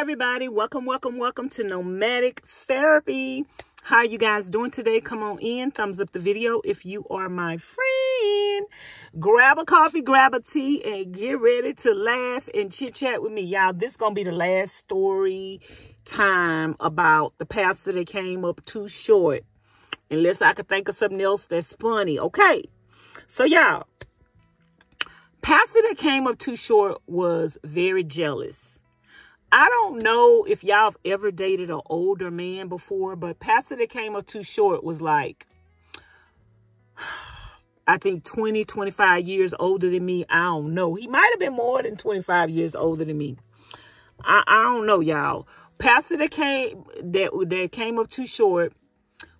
Hi everybody, welcome to Nomadic Therapy. How are you guys doing today? Come on in, thumbs up the video if you are my friend. Grab a coffee, grab a tea, and get ready to laugh and chit chat with me. Y'all, this is gonna be the last story time about the pastor that came up too short, unless I could think of something else that's funny. Okay, so y'all, pastor that came up too short was very jealous. I don't know if y'all have ever dated an older man before, but pastor that came up too short was like, I think 20, 25 years older than me. I don't know. He might have been more than 25 years older than me. I don't know, y'all. Pastor that came up too short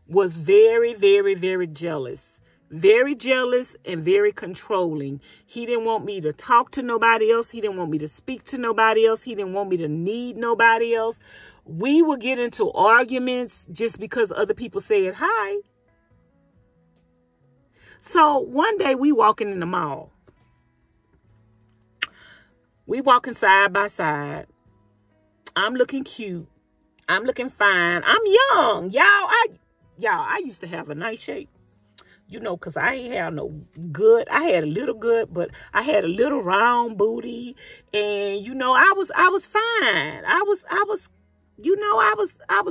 was very, very, very jealous. Very jealous and very controlling. He didn't want me to talk to nobody else. He didn't want me to speak to nobody else. He didn't want me to need nobody else. We would get into arguments just because other people said hi. So one day we walking in the mall. We walking side by side. I'm looking cute. I'm looking fine. I'm young. I used to have a nice shape. You know, because I ain't had no good. I had a little good, but I had a little round booty. And, you know, I was fine. I was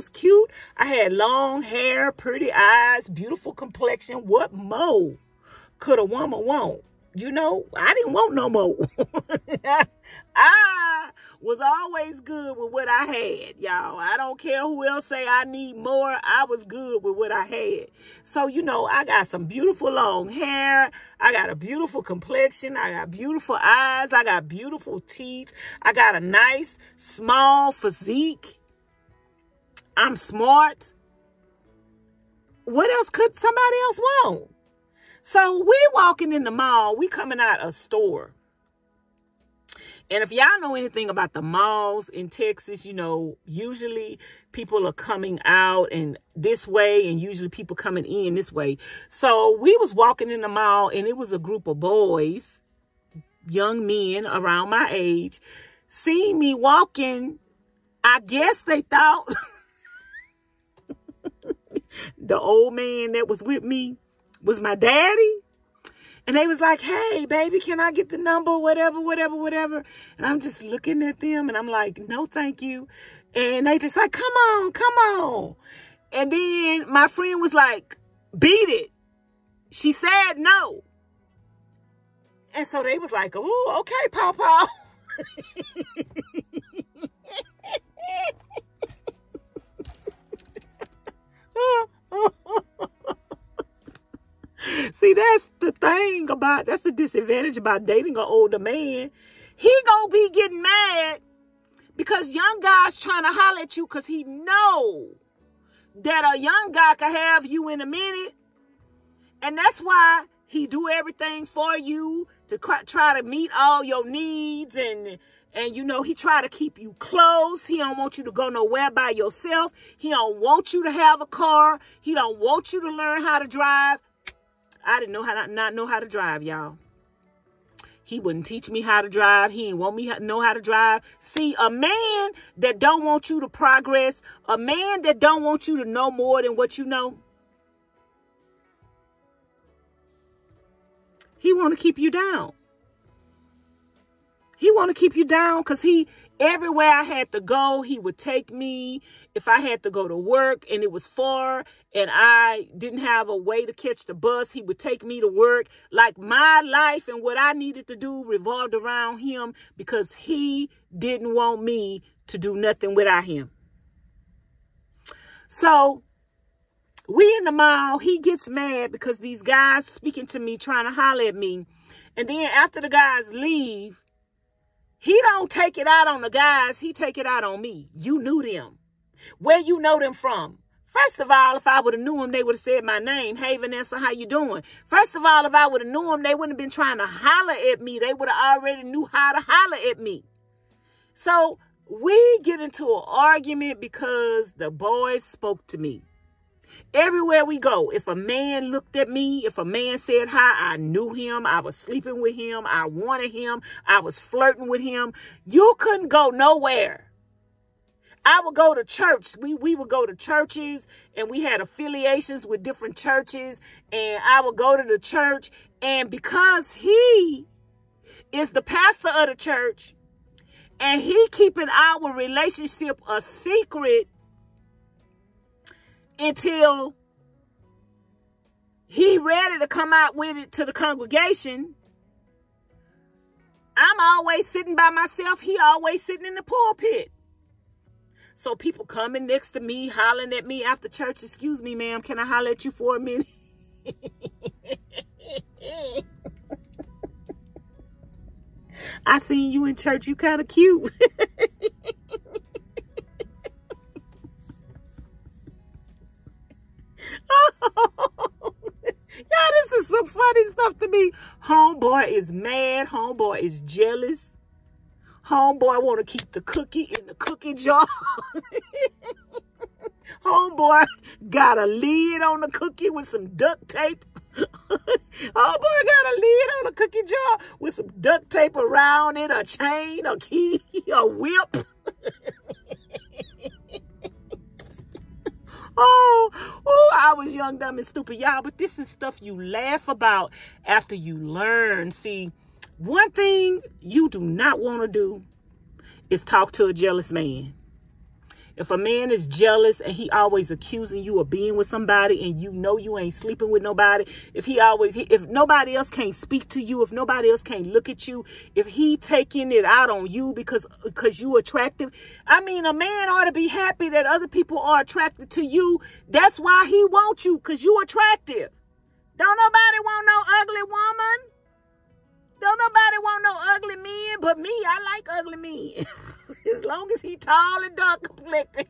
cute. I had long hair, pretty eyes, beautiful complexion. What more could a woman want? You know, I didn't want no more. I was always good with what I had, y'all. I don't care who else say I need more. I was good with what I had. So, you know, I got some beautiful long hair. I got a beautiful complexion. I got beautiful eyes. I got beautiful teeth. I got a nice, small physique. I'm smart. What else could somebody else want? So we walking in the mall. We coming out a store. And if y'all know anything about the malls in Texas, you know, usually people are coming out and this way and usually people coming in this way. So we was walking in the mall and it was a group of boys, young men around my age, seeing me walking. I guess they thought the old man that was with me was my daddy. And they was like, hey, baby, can I get the number? Whatever. And I'm just looking at them and I'm like, no, thank you. And they just like, come on. And then my friend was like, beat it. She said no. And so they was like, oh, okay, Paw. See, that's the disadvantage about dating an older man. He gonna be getting mad because young guy's trying to holler at you because he know that a young guy can have you in a minute. And that's why he do everything for you to try to meet all your needs. And you know, he try to keep you close. He don't want you to go nowhere by yourself. He don't want you to have a car. He don't want you to learn how to drive. I didn't not know how to drive, y'all. He wouldn't teach me how to drive. He didn't want me to know how to drive. See, a man that don't want you to progress, a man that don't want you to know more than what you know, he want to keep you down. He want to keep you down because everywhere I had to go, he would take me. If I had to go to work and it was far and I didn't have a way to catch the bus, he would take me to work. Like my life and what I needed to do revolved around him because he didn't want me to do nothing without him. So we in the mall, he gets mad because these guys speaking to me, trying to holler at me. And then after the guys leave, he don't take it out on the guys. He take it out on me. You knew them. Where you know them from? First of all, if I would have knew them, they would have said my name. Hey, Vanessa, how you doing? First of all, if I would have knew them, they wouldn't have been trying to holler at me. They would have already knew how to holler at me. So we get into an argument because the boys spoke to me. Everywhere we go, if a man looked at me, if a man said hi, I knew him. I was sleeping with him. I wanted him. I was flirting with him. You couldn't go nowhere I would go to church. We would go to churches, and we had affiliations with different churches, and I would go to the church, and because he is the pastor of the church, and he keeping our relationship a secret until he ready to come out with it to the congregation, I'm always sitting by myself. He always sitting in the pulpit. So people coming next to me, hollering at me after church. Excuse me, ma'am, can I holler at you for a minute? I seen you in church. You kind of cute. Y'all, this is some funny stuff to me. Homeboy is mad. Homeboy is jealous. Homeboy want to keep the cookie in the cookie jar. Homeboy got a lid on the cookie with some duct tape. Homeboy got a lid on the cookie jar with some duct tape around it, a chain, a key, a whip. Oh, I was young, dumb, and stupid, y'all. But this is stuff you laugh about after you learn. See, one thing you do not want to do is talk to a jealous man. If a man is jealous and he always accusing you of being with somebody and you know you ain't sleeping with nobody, if nobody else can't speak to you, if nobody else can't look at you, if he taking it out on you because you attractive, I mean, a man ought to be happy that other people are attracted to you. That's why he wants you, because you attractive. Don't nobody want no ugly woman. Don't nobody want no ugly men but me. I like ugly men. As long as he tall and dark complected.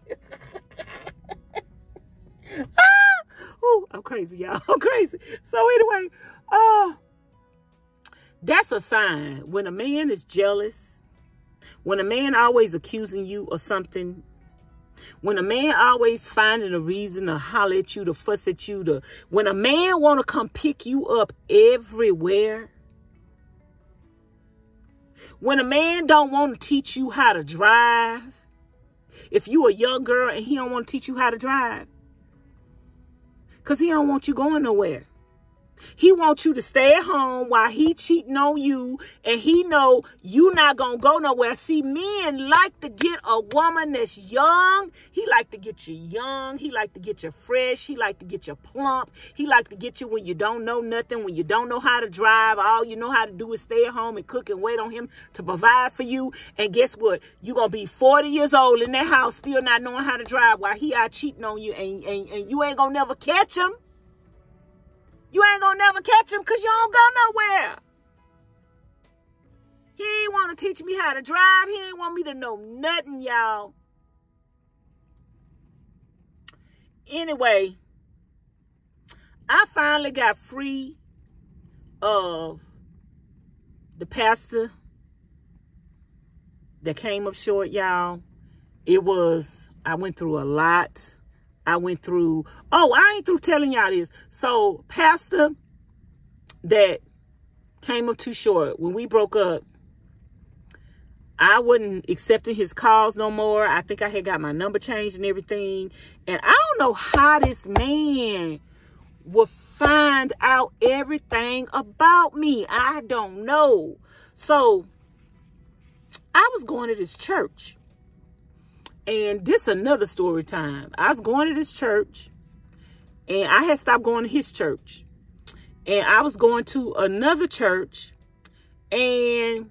Oh, I'm crazy, y'all. I'm crazy. So anyway, that's a sign. When a man is jealous, when a man always accusing you of something, when a man always finding a reason to holler at you, to fuss at you, when a man want to come pick you up everywhere, when a man don't want to teach you how to drive, if you a young girl and he don't want to teach you how to drive, because he don't want you going nowhere. He wants you to stay at home while he cheating on you, and he know you not going to go nowhere. See, men like to get a woman that's young. He like to get you young. He like to get you fresh. He like to get you plump. He like to get you when you don't know nothing, when you don't know how to drive. All you know how to do is stay at home and cook and wait on him to provide for you. And guess what? You're going to be 40 years old in that house still not knowing how to drive while he out cheating on you, and you ain't going to never catch him. You ain't gonna never catch him because you don't go nowhere. He ain't want to teach me how to drive. He ain't want me to know nothing, y'all. Anyway, I finally got free of the pastor that came up short, y'all. I went through a lot. I went through, I ain't through telling y'all this. So, pastor that came up too short, when we broke up, I wasn't accepting his calls no more. I think I had got my number changed and everything. And I don't know how this man would find out everything about me. I don't know. So, I was going to this church. And this another story time. I was going to this church, and I had stopped going to his church. And I was going to another church, and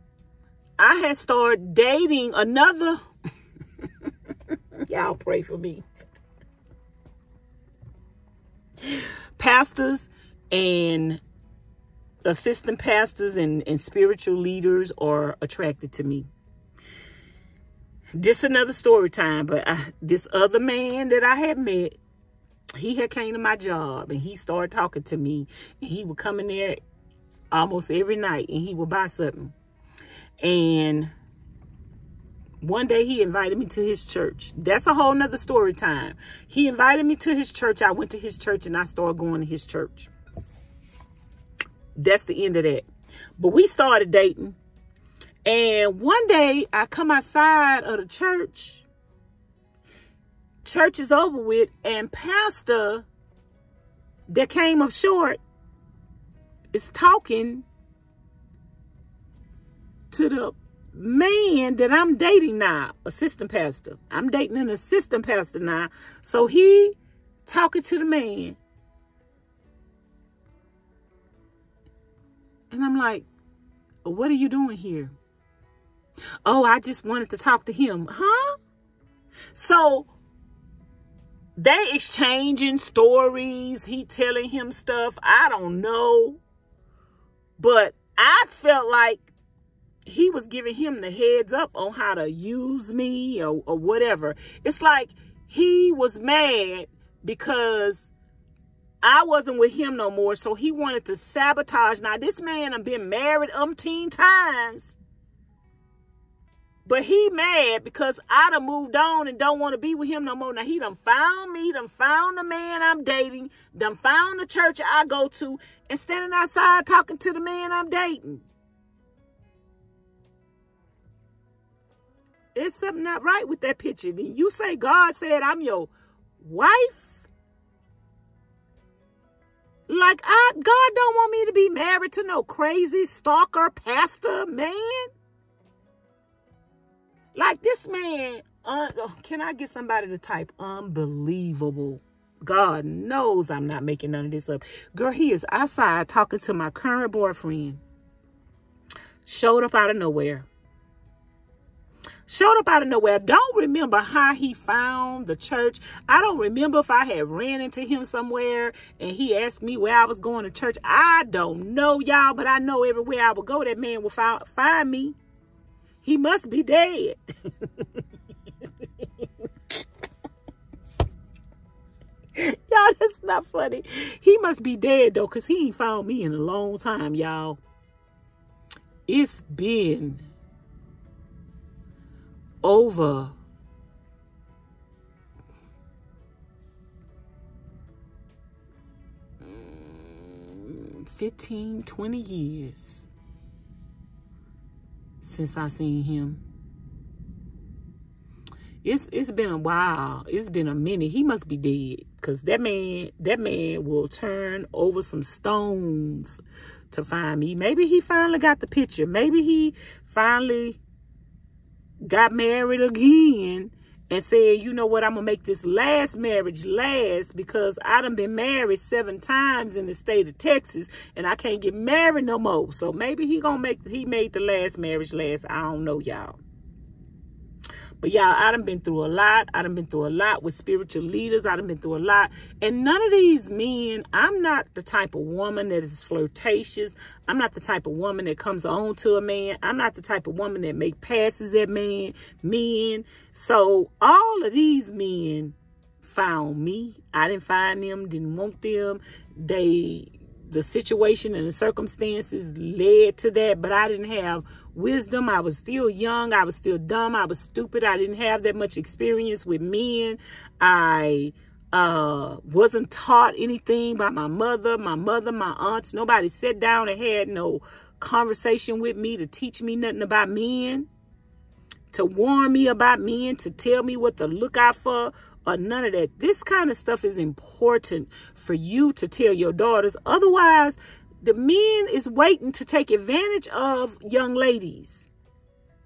I had started dating another. Y'all pray for me. Pastors and assistant pastors and spiritual leaders are attracted to me. This another story time, but this other man that I had met, he had came to my job and he started talking to me. And he would come in there almost every night and he would buy something. And one day he invited me to his church. That's a whole nother story time. He invited me to his church. I went to his church and I started going to his church. That's the end of that. But we started dating. And one day I come outside of the church church is over with, and pastor that came up short is talking to the man that I'm dating now, assistant pastor. I'm dating an assistant pastor now. So he talking to the man. And I'm like, what are you doing here? Oh, I just wanted to talk to him. Huh? So they exchanging stories. He telling him stuff. I don't know. But I felt like he was giving him the heads up on how to use me or whatever. It's like he was mad because I wasn't with him no more. So he wanted to sabotage. Now, this man have been married umpteen times. But he mad because I done moved on and don't want to be with him no more. Now, he done found me, done found the man I'm dating, done found the church I go to, and standing outside talking to the man I'm dating. There's something not right with that picture. Then you say God said I'm your wife? Like, God don't want me to be married to no crazy stalker pastor man. Like, this man, can I get somebody to type unbelievable? God knows I'm not making none of this up. Girl, he is outside talking to my current boyfriend. Showed up out of nowhere. Showed up out of nowhere. Don't remember how he found the church. I don't remember if I had ran into him somewhere and he asked me where I was going to church. I don't know, y'all, but I know everywhere I would go, that man would find me. He must be dead. Y'all, that's not funny. He must be dead, though, because he ain't found me in a long time, y'all. It's been over 15, 20 years since I seen him. It's been a while. It's been a minute. He must be dead, because that man will turn over some stones to find me. Maybe he finally got the picture. Maybe he finally got married again and said, you know what, I'm gonna make this last marriage last, because I done been married 7 times in the state of Texas and I can't get married no more. So maybe he made the last marriage last. I don't know, y'all. But y'all, I done been through a lot. I done been through a lot with spiritual leaders. I done been through a lot. And none of these men, I'm not the type of woman that is flirtatious. I'm not the type of woman that comes on to a man. I'm not the type of woman that make passes at men. So all of these men found me. I didn't find them, didn't want them. The situation and the circumstances led to that, but I didn't have wisdom. I was still young. I was still dumb. I was stupid. I didn't have that much experience with men. I wasn't taught anything by my mother, my aunts. Nobody sat down and had no conversation with me to teach me nothing about men, to warn me about men, to tell me what to look out for, or none of that. This kind of stuff is important for you to tell your daughters. Otherwise, the men is waiting to take advantage of young ladies,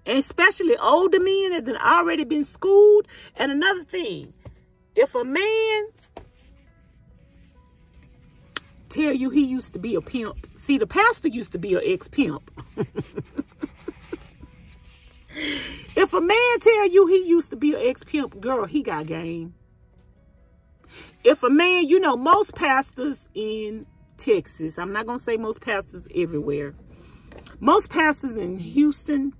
and especially older men that have already been schooled. And another thing, if a man tell you he used to be a pimp, see, the pastor used to be an ex-pimp. If a man tell you he used to be an ex-pimp, girl, he got game. If a man, you know, most pastors in Texas, I'm not going to say most pastors everywhere. Most pastors in Houston,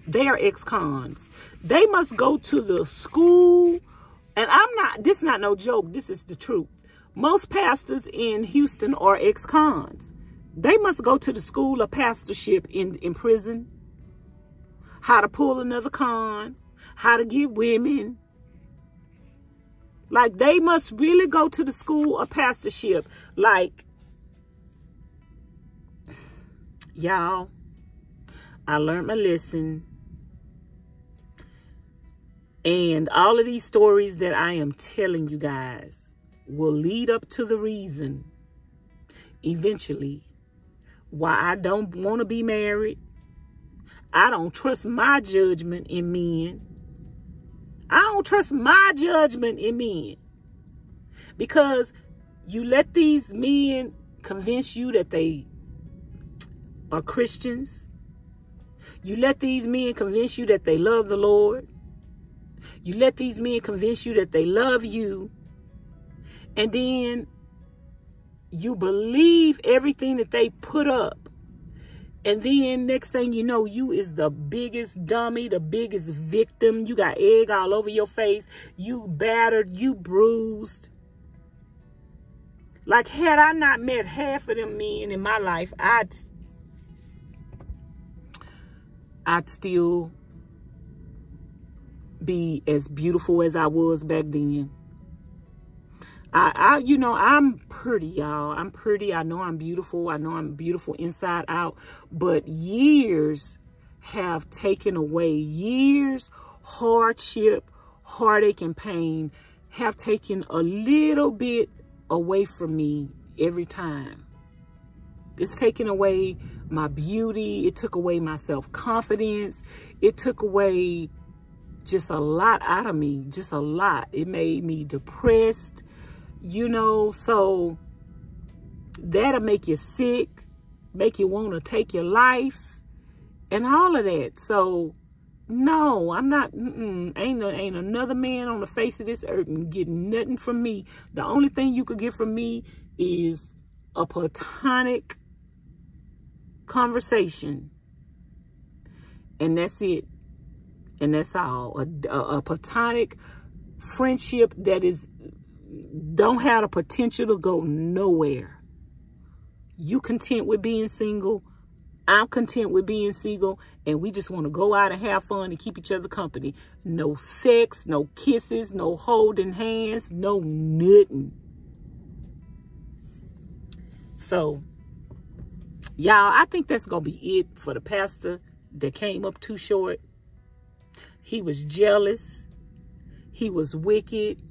they are ex-cons. They must go to the school. And this is not no joke. This is the truth. Most pastors in Houston are ex-cons. They must go to the school of pastorship in prison. How to pull another con, how to get women. Like, they must really go to the school of pastorship. Like, y'all, I learned my lesson. And all of these stories that I am telling you guys will lead up to the reason eventually why I don't want to be married. I don't trust my judgment in men. I don't trust my judgment in men. Because you let these men convince you that they are Christians. You let these men convince you that they love the Lord. You let these men convince you that they love you. And then you believe everything that they put up. And then next thing you know, you is the biggest dummy, the biggest victim. You got egg all over your face. You battered, you bruised. Like, had I not met half of them men in my life, I'd still be as beautiful as I was back then. You know, I'm pretty, y'all. I'm pretty. I know I'm beautiful. I know I'm beautiful inside out. But years have taken away. Years, hardship, heartache, and pain have taken a little bit away from me every time. It's taken away my beauty. It took away my self-confidence. It took away just a lot out of me. Just a lot. It made me depressed. You know, so that'll make you sick, make you want to take your life, and all of that. So, no, I'm not, ain't another man on the face of this earth getting nothing from me. The only thing you could get from me is a platonic conversation. And that's it. And that's all. A platonic friendship that don't have the potential to go nowhere. You content with being single. I'm content with being single. And we just want to go out and have fun and keep each other company. No sex, no kisses, no holding hands, no nothing. So, y'all, I think that's going to be it for the pastor that came up too short. He was jealous. He was wicked.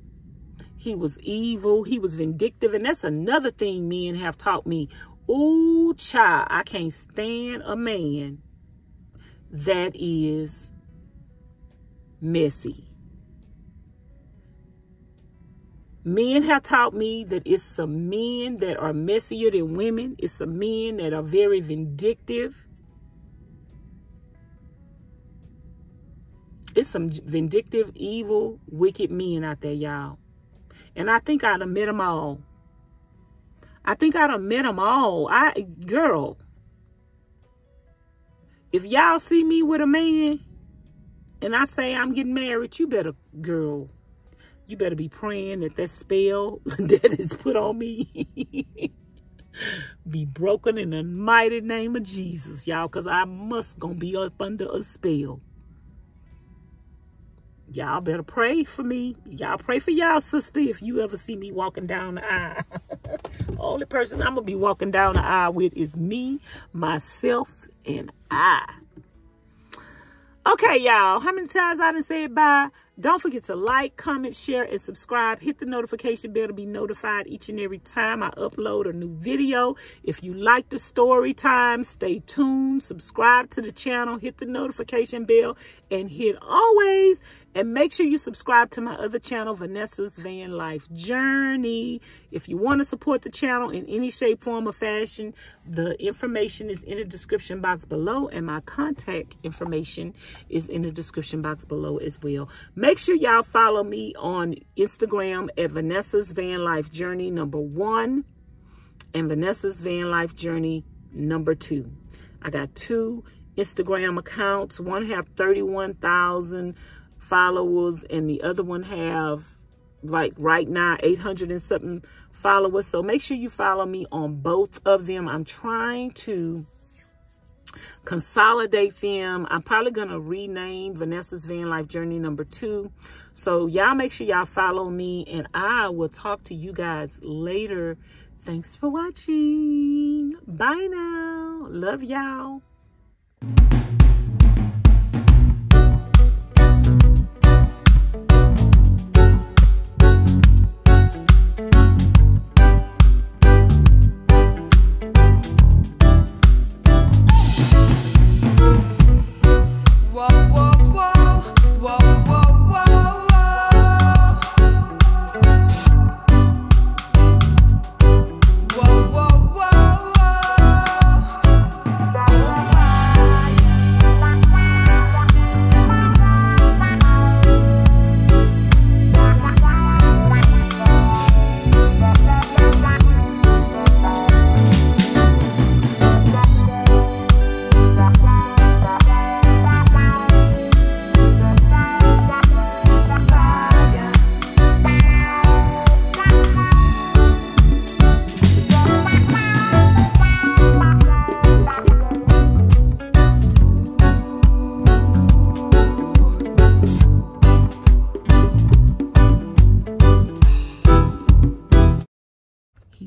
He was evil. He was vindictive. And that's another thing men have taught me. Ooh, child, I can't stand a man that is messy. Men have taught me that it's some men that are messier than women. It's some men that are very vindictive. It's some vindictive, evil, wicked men out there, y'all. And I think I'd have met them all. I think I'd have met them all. Girl, if y'all see me with a man and I say I'm getting married, you better, girl, you better be praying that that spell that is put on me be broken in the mighty name of Jesus, y'all, because I must gonna be up under a spell. Y'all better pray for me. Y'all pray for y'all sister if you ever see me walking down the aisle. Only person I'm going to be walking down the aisle with is me, myself, and I. Okay, y'all. How many times I done said bye? Don't forget to like, comment, share, and subscribe. Hit the notification bell to be notified each and every time I upload a new video. If you like the story time, stay tuned. Subscribe to the channel. Hit the notification bell and hit always. And make sure you subscribe to my other channel, Vanessa's Van Life Journey. If you want to support the channel in any shape, form, or fashion, the information is in the description box below. And my contact information is in the description box below as well. Make sure y'all follow me on Instagram at Vanessa's Van Life Journey #1 and Vanessa's Van Life Journey #2. I got 2 Instagram accounts. One have 31,000 followers and the other one have, like right now, 800 and something followers. So make sure you follow me on both of them. I'm trying to consolidate them. I'm probably gonna rename Vanessa's Van Life Journey #2. So y'all make sure y'all follow me, and I will talk to you guys later. Thanks for watching. Bye now. Love y'all.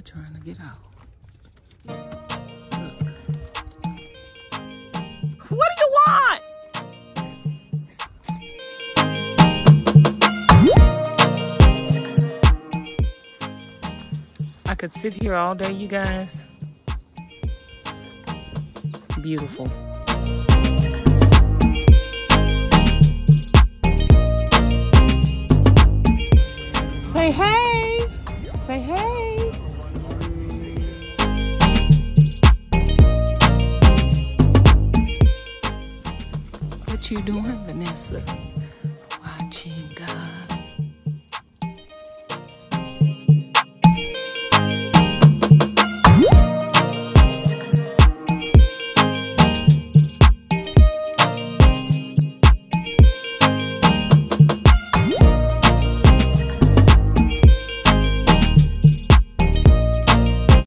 trying to get out. Look. What do you want? I could sit here all day, you guys. Beautiful. Say hey. Say hey. What you doing, Vanessa? Watching.